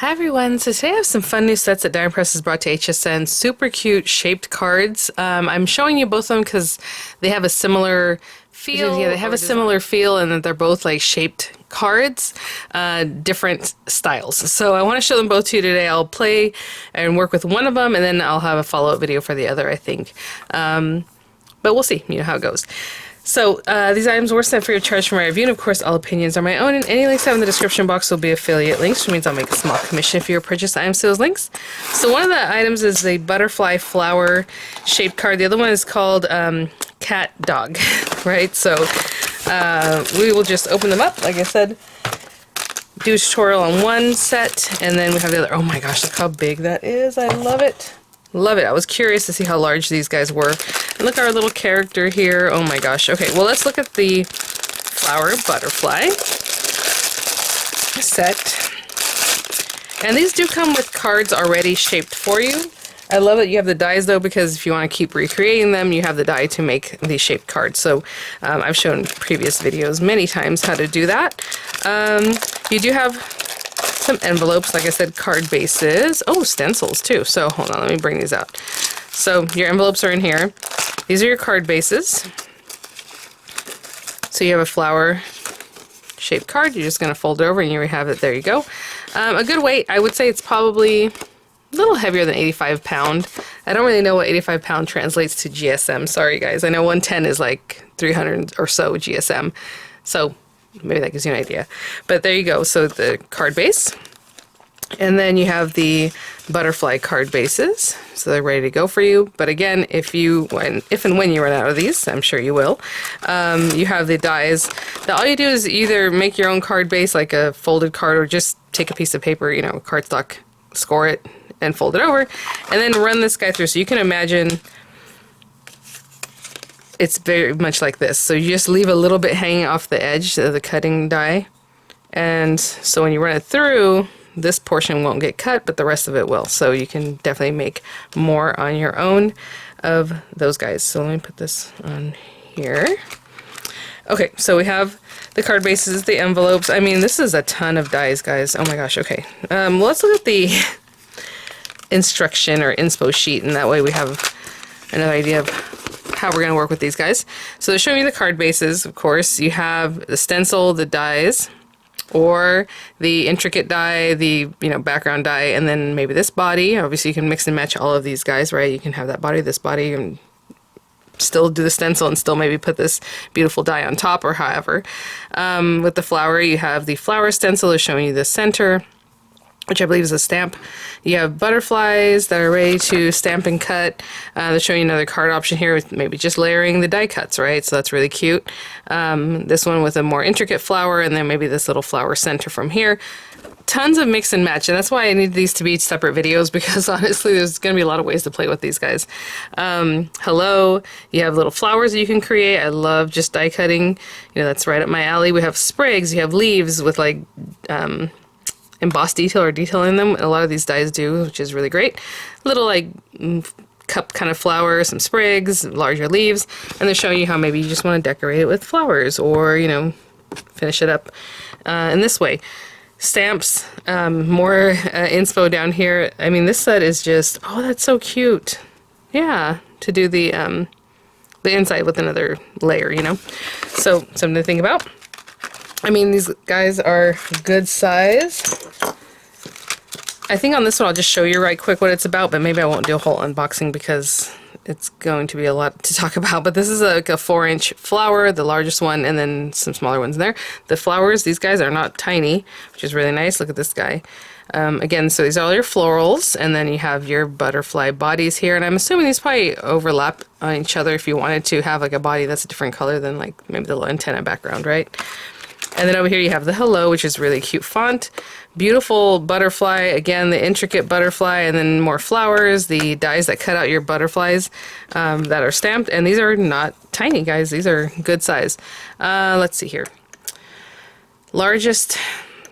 Hi everyone, so today I have some fun new sets that Dime Press has brought to HSN. Super cute shaped cards. I'm showing you both of them because they have a similar feel. Yeah, they have a similar feel and that they're both like shaped cards, different styles. So I want to show them both to you today. I'll play and work with one of them and then I'll have a follow-up video for the other, I think. But we'll see, how it goes. So these items were sent free of charge from my review, and of course all opinions are my own, and any links I have in the description box will be affiliate links, which means I'll make a small commission if you purchase items to those links. So one of the items is a butterfly flower shaped card. The other one is called cat dog, right? So we will just open them up, like I said, do a tutorial on one set, and then we have the other. Oh my gosh, look how big that is. I love it. Love it. I was curious to see how large these guys were. And look at our little character here. Oh my gosh. Okay, well let's look at the flower butterfly set. And these do come with cards already shaped for you. I love that you have the dies though, because if you want to keep recreating them, you have the die to make these shaped cards. So I've shown previous videos many times how to do that. You do have some envelopes, like I said, card bases. Oh, stencils too. So hold on, let me bring these out. So your envelopes are in here. These are your card bases. So you have a flower shaped card. You're just going to fold it over and you have it. There you go. A good weight, I would say it's probably a little heavier than 85 pound. I don't really know what 85 pound translates to GSM. Sorry guys. I know 110 is like 300 or so GSM. So maybe that gives you an idea. But there you go. So the card base. And then you have the butterfly card bases. So they're ready to go for you. But again, if and when you run out of these, I'm sure you will, you have the dies. Now all you do is either make your own card base, like a folded card, or just take a piece of paper, cardstock, score it, and fold it over, and then run this guy through. So you can imagine it's very much like this. So you just leave a little bit hanging off the edge of the cutting die. And so when you run it through, this portion won't get cut, but the rest of it will. So you can definitely make more on your own of those guys. So let me put this on here. Okay, so we have the card bases, the envelopes. I mean, this is a ton of dies, guys. Oh my gosh, okay. Let's look at the instruction or inspo sheet, and that way we have another idea of how we're going to work with these guys. So they're showing you the card bases, of course. You have the stencil, the dies, or the intricate die, the background die, and then maybe this body. Obviously you can mix and match all of these guys, right? You can have that body, this body, and still do the stencil and still maybe put this beautiful die on top, or however. With the flower, you have the flower stencil is showing you the center, which I believe is a stamp. You have butterflies that are ready to stamp and cut. They're showing you another card option here with maybe just layering the die cuts, right? So that's really cute. This one with a more intricate flower, and then maybe this little flower center from here. Tons of mix and match, and that's why I need these to be separate videos, because honestly there's going to be a lot of ways to play with these guys. Hello, you have little flowers that you can create. I love just die cutting. That's right up my alley. We have sprigs, you have leaves with like embossed detail or detail in them. A lot of these dies do, which is really great. Little like cup kind of flowers, some sprigs, larger leaves, and they're showing you how maybe you just want to decorate it with flowers, or finish it up in this way. Stamps, more inspo down here. I mean, this set is just, oh, that's so cute. Yeah, to do the inside with another layer, So something to think about. I mean, these guys are good size. I think on this one I'll just show you right quick what it's about, but maybe I won't do a whole unboxing because it's going to be a lot to talk about. But this is like a 4-inch flower, the largest one, and then some smaller ones in there. The flowers, these guys are not tiny, which is really nice. Look at this guy. Again, so these are all your florals, and then you have your butterfly bodies here, and I'm assuming these probably overlap on each other if you wanted to have like a body that's a different color than like maybe the little antenna background, right? And then over here you have the hello, which is really cute font. Beautiful butterfly, again the intricate butterfly, and then more flowers, the dies that cut out your butterflies that are stamped. And these are not tiny, guys, these are good size. Let's see here. Largest,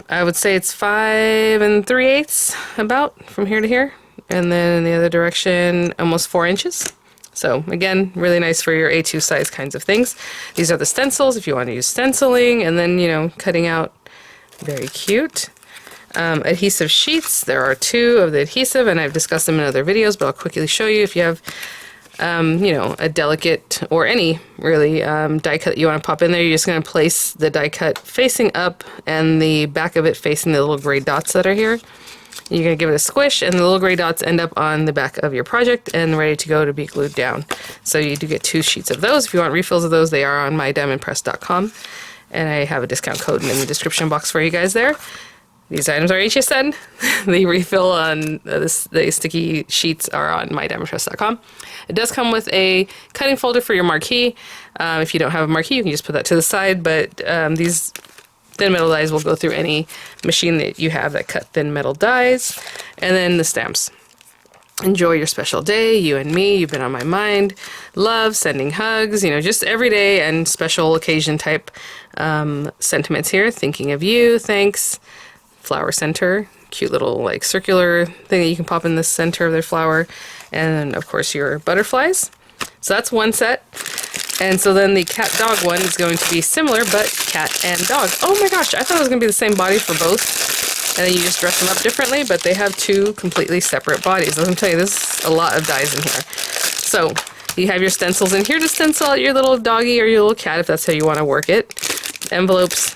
I would say it's 5 3/8 about from here to here. And then in the other direction, almost 4 inches. So again, really nice for your A2 size kinds of things. These are the stencils if you want to use stenciling, and then, cutting out. Very cute. adhesive sheets. There are 2 of the adhesive, and I've discussed them in other videos, but I'll quickly show you. If you have, you know, a delicate or any really die cut that you want to pop in there, you're just going to place the die cut facing up and the back of it facing the little gray dots that are here. You're going to give it a squish, and the little gray dots end up on the back of your project and ready to go to be glued down. So you do get 2 sheets of those. If you want refills of those, they are on mydiamondpress.com, and I have a discount code in the description box for you guys there. These items are HSN. The refill on the sticky sheets are on mydiamondpress.com. It does come with a cutting folder for your marquee. If you don't have a marquee, you can just put that to the side, but these thin metal dies will go through any machine that you have that cut thin metal dies. And then the stamps. Enjoy your special day, you and me, you've been on my mind. Love, sending hugs, you know, just everyday and special occasion type sentiments here. Thinking of you, thanks. Flower center, cute little like circular thing that you can pop in the center of their flower. And then of course your butterflies. So that's one set. And so then the cat dog one is going to be similar, but cat and dog. Oh my gosh, I thought it was going to be the same body for both. And then you just dress them up differently, but they have 2 completely separate bodies. Let me tell you, there's a lot of dies in here. So you have your stencils in here to stencil out your little doggy or your little cat if that's how you want to work it. Envelopes,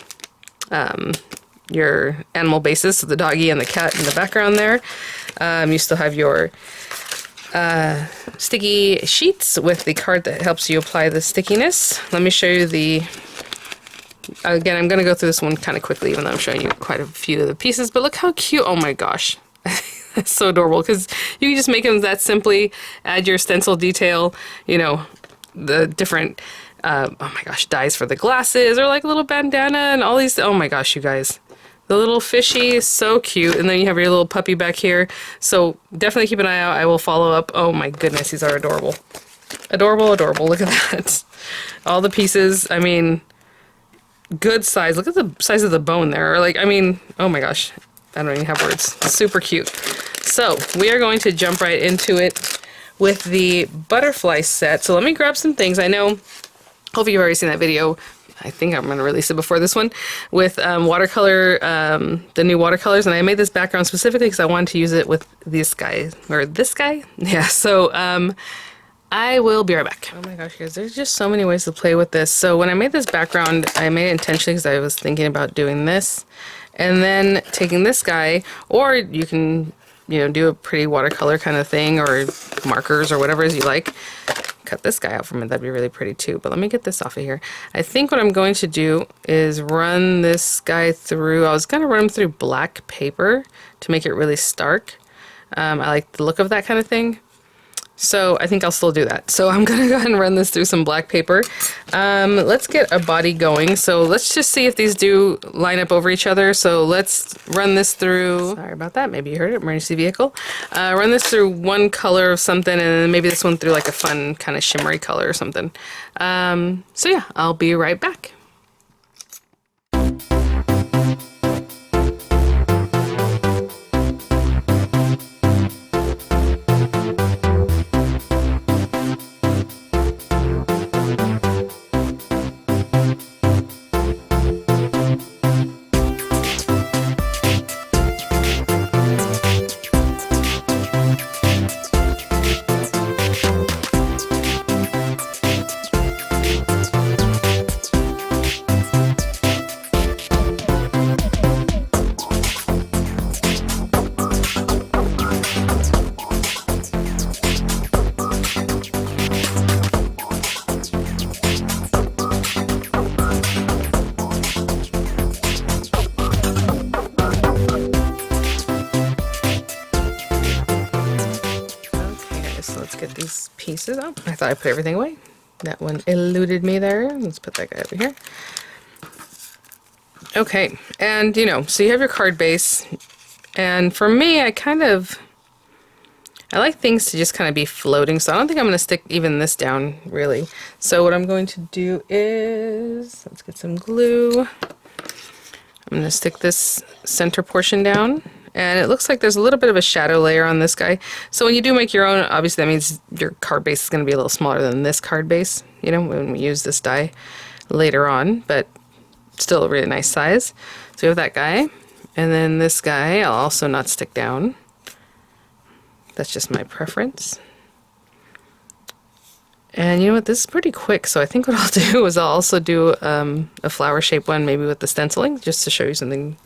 your animal bases, so the doggy and the cat in the background there. You still have your sticky sheets with the card that helps you apply the stickiness. Let me show you the, again, I'm going to go through this one kind of quickly even though I'm showing you quite a few of the pieces, but look how cute. Oh my gosh. That's so adorable because you can just make them that simply, add your stencil detail, you know, the different, oh my gosh, dies for the glasses or like a little bandana and all these, oh my gosh, you guys. The little fishy is so cute, and then you have your little puppy back here. So definitely keep an eye out. I will follow up. Oh my goodness, these are adorable. Adorable, adorable. Look at that. All the pieces, I mean, good size. Look at the size of the bone there. Or like, I mean, oh my gosh. I don't even have words. Super cute. So we are going to jump right into it with the butterfly set. So let me grab some things. I know, hopefully you've already seen that video. I think I'm going to release it before this one with watercolor, the new watercolors. And I made this background specifically because I wanted to use it with this guy, or this guy. Yeah, so I will be right back. Oh my gosh, guys, there's just so many ways to play with this. So when I made this background, I made it intentionally because I was thinking about doing this. And then taking this guy, or you can, you know, do a pretty watercolor kind of thing, or markers, or whatever it is you like. Cut this guy out from it, that'd be really pretty too. But let me get this off of here. I think what I'm going to do is run this guy through, I was going to run him through black paper to make it really stark. I like the look of that kind of thing. So I think I'll still do that. So I'm gonna go ahead and run this through some black paper. Let's get a body going. So let's just see if these do line up over each other. So let's run this through, sorry about that, maybe you heard it, emergency vehicle. Run this through one color of something, and then maybe this one through like a fun kind of shimmery color or something. So yeah, I'll be right back. Get these pieces up. I thought I put everything away. That one eluded me there. Let's put that guy over here. Okay, and you know, so you have your card base, and for me, I like things to just kind of be floating, so I don't think I'm going to stick even this down, really. So what I'm going to do is, let's get some glue. I'm going to stick this center portion down. And it looks like there's a little bit of a shadow layer on this guy. So when you do make your own, obviously that means your card base is going to be a little smaller than this card base, you know, when we use this die later on, but still a really nice size. So we have that guy. And then this guy I'll also not stick down. That's just my preference. And you know what, this is pretty quick, so I think what I'll do is I'll also do a flower shaped one, maybe with the stenciling, just to show you something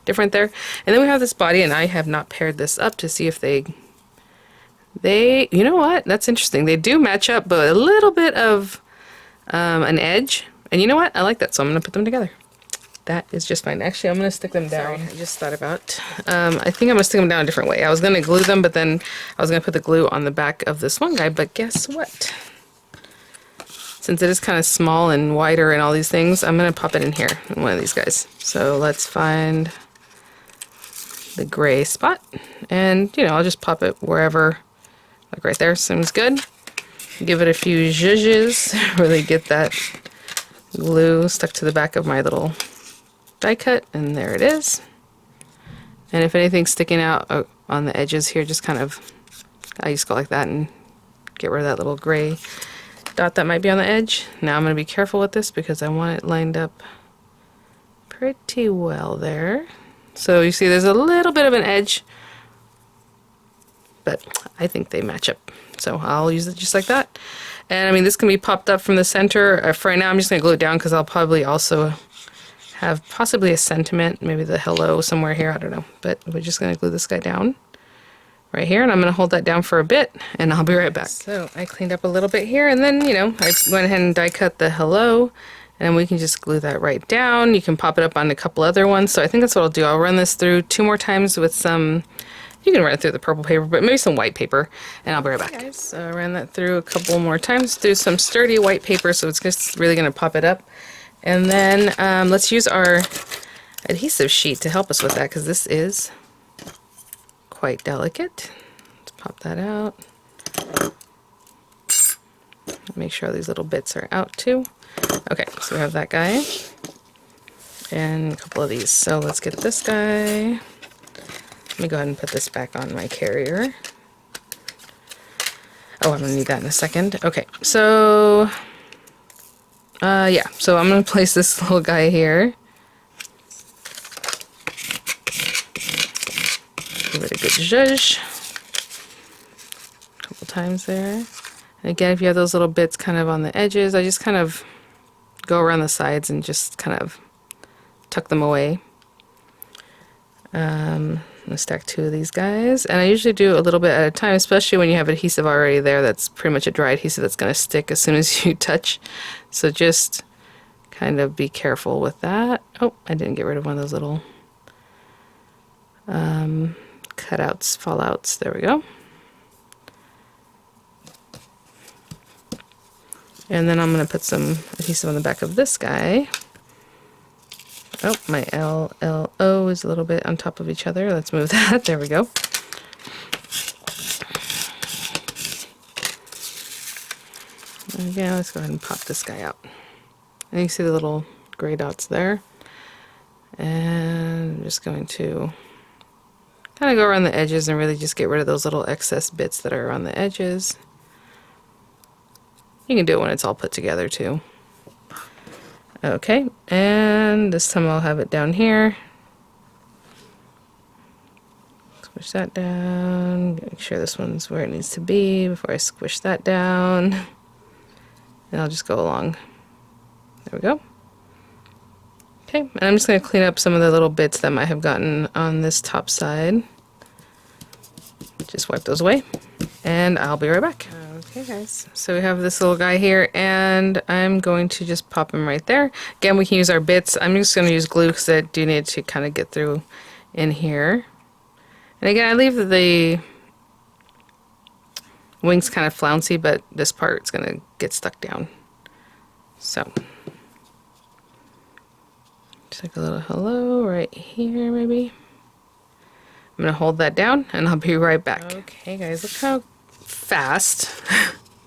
different there. And then we have this body, and I have not paired this up to see if they, you know what, that's interesting. They do match up, but a little bit of an edge. And you know what, I like that, so I'm going to put them together. That is just fine. Actually, I'm going to stick them down. Sorry, I just thought about, I think I'm going to stick them down a different way. I was going to glue them, but then I was going to put the glue on the back of this one guy, but guess what? Since it is kind of small and wider and all these things, I'm going to pop it in here, in one of these guys. So let's find the gray spot. And, you know, I'll just pop it wherever, like right there, seems good. Give it a few zhuzhes, really get that glue stuck to the back of my little die cut, and there it is. And if anything's sticking out on the edges here, just kind of, I just go like that and get rid of that little gray dot that might be on the edge. Now I'm going to be careful with this because I want it lined up pretty well there. So you see there's a little bit of an edge, but I think they match up. So I'll use it just like that. And I mean, this can be popped up from the center. For right now, I'm just going to glue it down because I'll probably also have possibly a sentiment, maybe the hello somewhere here, I don't know. But we're just going to glue this guy down right here, and I'm going to hold that down for a bit, and I'll be right back. So I cleaned up a little bit here, and then, you know, I went ahead and die cut the hello, and we can just glue that right down. You can pop it up on a couple other ones, so I think that's what I'll do. I'll run this through 2 more times with some, you can run it through the purple paper, but maybe some white paper, and I'll be right back. Okay, guys, so I ran that through a couple more times through some sturdy white paper, so it's just really going to pop it up. And then let's use our adhesive sheet to help us with that, because this is quite delicate. Let's pop that out. Make sure these little bits are out too. Okay, so we have that guy and a couple of these. So let's get this guy. Let me go ahead and put this back on my carrier. Oh, I'm gonna need that in a second. Okay, so yeah, so I'm gonna place this little guy here. Give it a good zhuzh. A couple times there. And again, if you have those little bits kind of on the edges, I just kind of go around the sides and just kind of tuck them away. I'm gonna stack 2 of these guys, and I usually do a little bit at a time, especially when you have adhesive already there that's pretty much a dry adhesive that's gonna stick as soon as you touch. So just kind of be careful with that. Oh, I didn't get rid of one of those little cutouts, fallouts. There we go. And then I'm going to put some adhesive on the back of this guy. Oh, my L, L, O is a little bit on top of each other. Let's move that. There we go. Again, let's go ahead and pop this guy out. And you see the little gray dots there. And I'm just going to kind of go around the edges and really just get rid of those little excess bits that are around the edges. You can do it when it's all put together too. Okay, and this time I'll have it down here. Squish that down. Make sure this one's where it needs to be before I squish that down. And I'll just go along. There we go. Okay, and I'm just going to clean up some of the little bits that might have gotten on this top side. Just wipe those away, and I'll be right back. Okay guys, so we have this little guy here, and I'm going to just pop him right there. Again, we can use our bits. I'm just going to use glue because I do need to kind of get through in here. And again, I leave the wings kind of flouncy, but this part's going to get stuck down. So just like a little hello right here, maybe. I'm going to hold that down, and I'll be right back. Okay guys, look how fast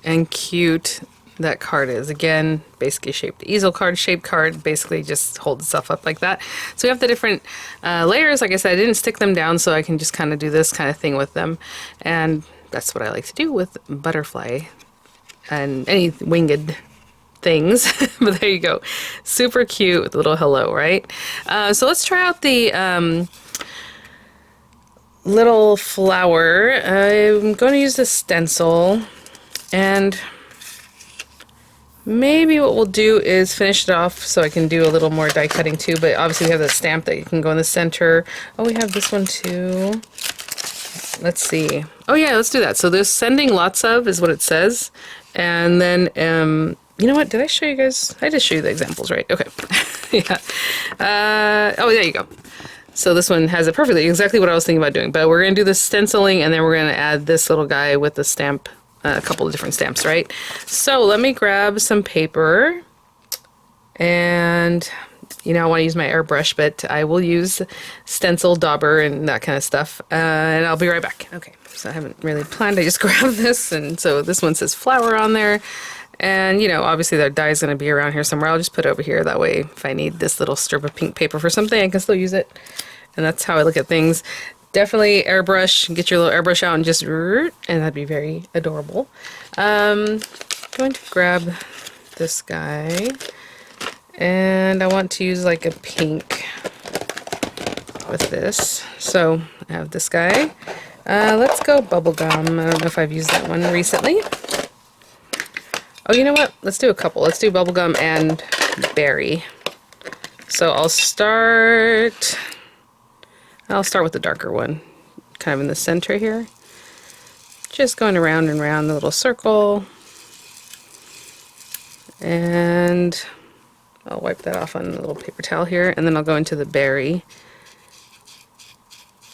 and cute that card is. Again, basically shaped easel card, shaped card, basically just holds itself up like that. So we have the different layers. Like I said, I didn't stick them down, so I can just kind of do this kind of thing with them. And that's what I like to do with butterfly and any winged things. But there you go. Super cute with a little hello, right? So let's try out the little flower. I'm going to use the stencil, and maybe what we'll do is finish it off so I can do a little more die cutting too, but obviously we have the stamp that you can go in the center. Oh, we have this one too. Let's see. Oh yeah, let's do that. So there's sending lots of is what it says. And then, you know what? Did I show you guys? I just show you the examples, right? Okay. Yeah. Oh, there you go. So this one has it perfectly, exactly what I was thinking about doing. But we're going to do the stenciling, and then we're going to add this little guy with the stamp, a couple of different stamps, right? So let me grab some paper, and you know, I want to use my airbrush, but I will use stencil, dauber, and that kind of stuff. And I'll be right back. Okay, so I haven't really planned. I just grabbed this, and so this one says flower on there. And, you know, obviously that die is going to be around here somewhere. I'll just put it over here. That way, if I need this little strip of pink paper for something, I can still use it. And that's how I look at things. Definitely airbrush. Get your little airbrush out and just, and that'd be very adorable. I'm going to grab this guy. And I want to use like a pink with this. So I have this guy. Let's go bubblegum. I don't know if I've used that one recently. Oh, you know what? Let's do a couple. Let's do bubblegum and berry. So I'll start with the darker one, kind of in the center here. Just going around and around the little circle. And I'll wipe that off on a little paper towel here, and then I'll go into the berry.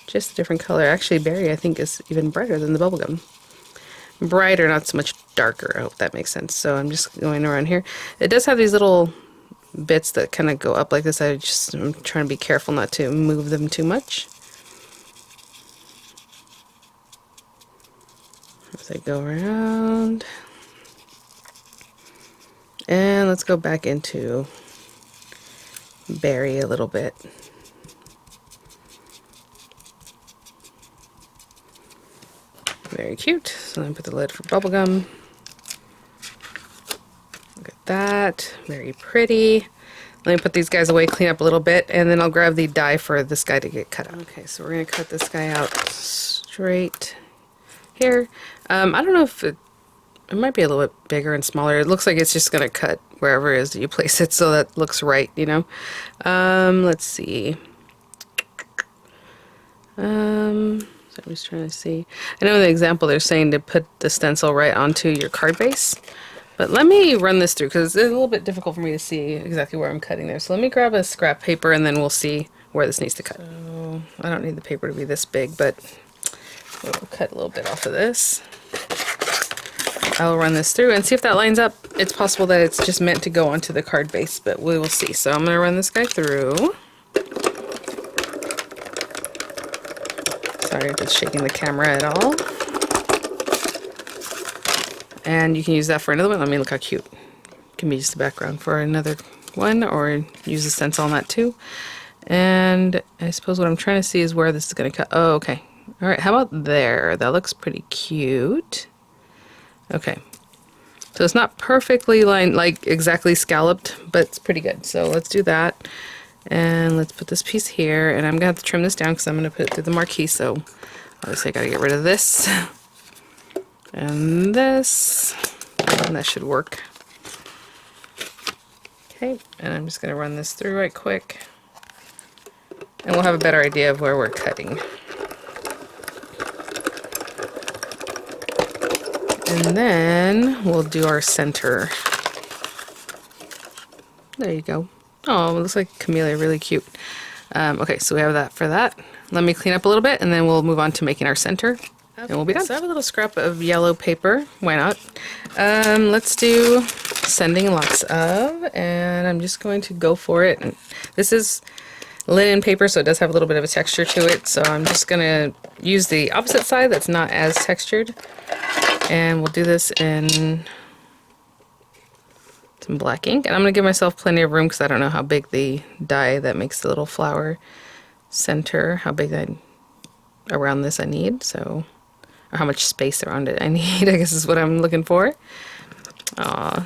Just a different color. Actually, berry I think is even brighter than the bubblegum. Brighter, not so much darker. I hope that makes sense. So I'm just going around here. It does have these little bits that kind of go up like this. I'm trying to be careful not to move them too much. As I go around. And let's go back into berry a little bit. Very cute. So then put the lid for bubblegum. Look at that. Very pretty. Let me put these guys away, clean up a little bit, and then I'll grab the die for this guy to get cut out. Okay, so we're going to cut this guy out straight here. I don't know if it might be a little bit bigger and smaller. It looks like it's just going to cut wherever it is that you place it, so that looks right, you know. Let's see. So I'm just trying to see. I know in the example they're saying to put the stencil right onto your card base. But let me run this through because it's a little bit difficult for me to see exactly where I'm cutting there. So let me grab a scrap paper and then we'll see where this needs to cut. So I don't need the paper to be this big, but we'll cut a little bit off of this. I'll run this through and see if that lines up. It's possible that it's just meant to go onto the card base, but we will see. So I'm going to run this guy through. Sorry if it's shaking the camera at all. And you can use that for another one. Let me look how cute. It can be just a background for another one, or use a stencil on that too. And I suppose what I'm trying to see is where this is going to cut. Oh, okay. All right, how about there? That looks pretty cute. Okay. So it's not perfectly lined, like exactly scalloped, but it's pretty good. So let's do that. And let's put this piece here. And I'm going to have to trim this down because I'm going to put it through the marquee. So obviously I got to get rid of this. And this. And that should work. Okay. And I'm just going to run this through right quick. And we'll have a better idea of where we're cutting. And then we'll do our center. There you go. Oh, it looks like camellia, really cute. Okay, so we have that for that. Let me clean up a little bit and then we'll move on to making our center. Okay, and we'll be done. So I have a little scrap of yellow paper. Why not? Let's do sending lots of, and I'm just going to go for it. And this is linen paper, so it does have a little bit of a texture to it. So I'm just going to use the opposite side that's not as textured. And we'll do this in some black ink. And I'm going to give myself plenty of room because I don't know how big the die that makes the little flower center, how big around this I need. So, or how much space around it I need, I guess is what I'm looking for.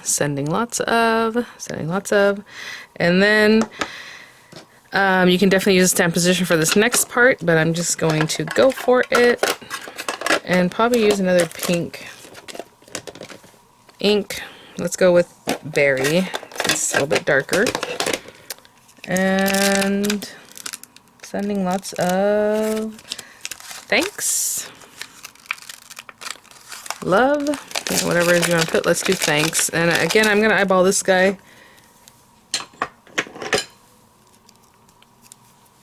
Sending lots of. And then You can definitely use a stamp position for this next part, but I'm just going to go for it and probably use another pink ink. Let's go with Berry. It's a little bit darker. And sending lots of thanks, love, whatever it is you want to put. Let's do thanks. And again, I'm going to eyeball this guy.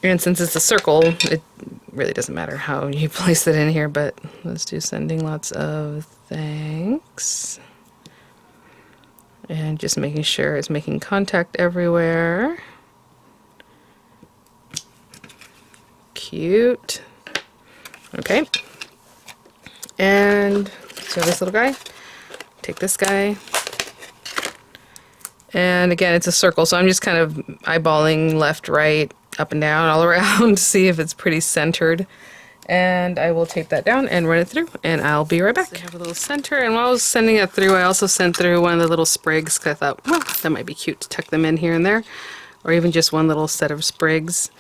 And since it's a circle, it really doesn't matter how you place it in here, but let's do sending lots of thanks. And just making sure it's making contact everywhere. Cute. Okay. And so this little guy, take this guy. And again, it's a circle, so I'm just kind of eyeballing left, right, up and down, all around to see if it's pretty centered. And I will tape that down and run it through, and I'll be right back. So I have a little center, and while I was sending it through, I also sent through one of the little sprigs, because I thought, well, that might be cute to tuck them in here and there, or even just one little set of sprigs.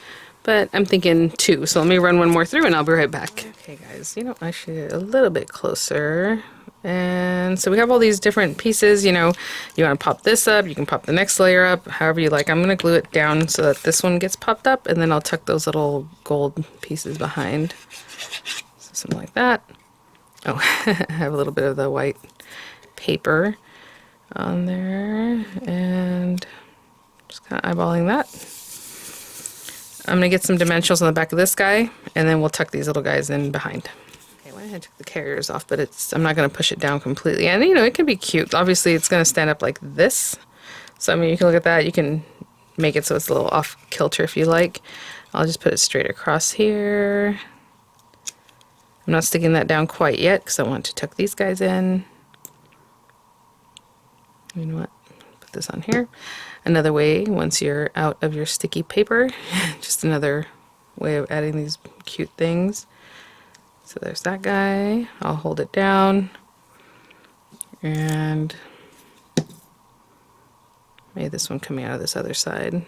But I'm thinking 2, so let me run one more through and I'll be right back. Okay guys, you know, I should get a little bit closer. And so we have all these different pieces, you know, you want to pop this up, you can pop the next layer up, however you like. I'm going to glue it down so that this one gets popped up, and then I'll tuck those little gold pieces behind. So something like that. Oh, I have a little bit of the white paper on there, and just kind of eyeballing that. I'm going to get some dimensionals on the back of this guy, and then we'll tuck these little guys in behind. Okay, I went ahead and took the carriers off, but I'm not going to push it down completely. And, you know, it can be cute. Obviously, it's going to stand up like this. So, I mean, you can look at that. You can make it so it's a little off kilter if you like. I'll just put it straight across here. I'm not sticking that down quite yet because I want to tuck these guys in. You know what? Put this on here. Another way, once you're out of your sticky paper, just another way of adding these cute things. So there's that guy. I'll hold it down, and maybe this one coming out of this other side,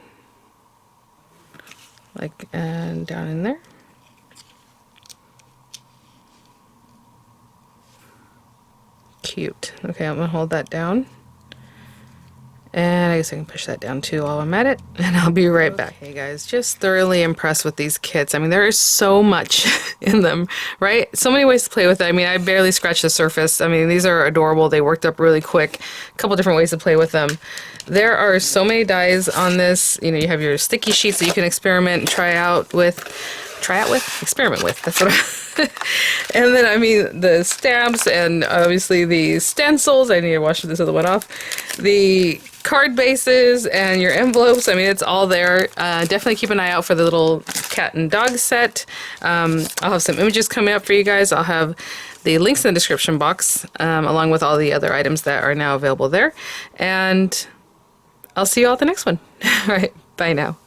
like, and down in there. Cute. Okay, I'm gonna hold that down. And I guess I can push that down too while I'm at it, and I'll be right back. Hey guys, just thoroughly impressed with these kits. I mean, there is so much in them, right? So many ways to play with it. I mean, I barely scratched the surface. I mean, these are adorable. They worked up really quick. A couple different ways to play with them. There are so many dies on this. You know, you have your sticky sheets that you can experiment and experiment with. That's what and then, I mean, the stamps, and obviously the stencils. I need to wash this other one off. The card bases and your envelopes. I mean, it's all there. Definitely keep an eye out for the little cat and dog set. I'll have some images coming up for you guys. I'll have the links in the description box, along with all the other items that are now available there. And I'll see you all at the next one. All right, bye now.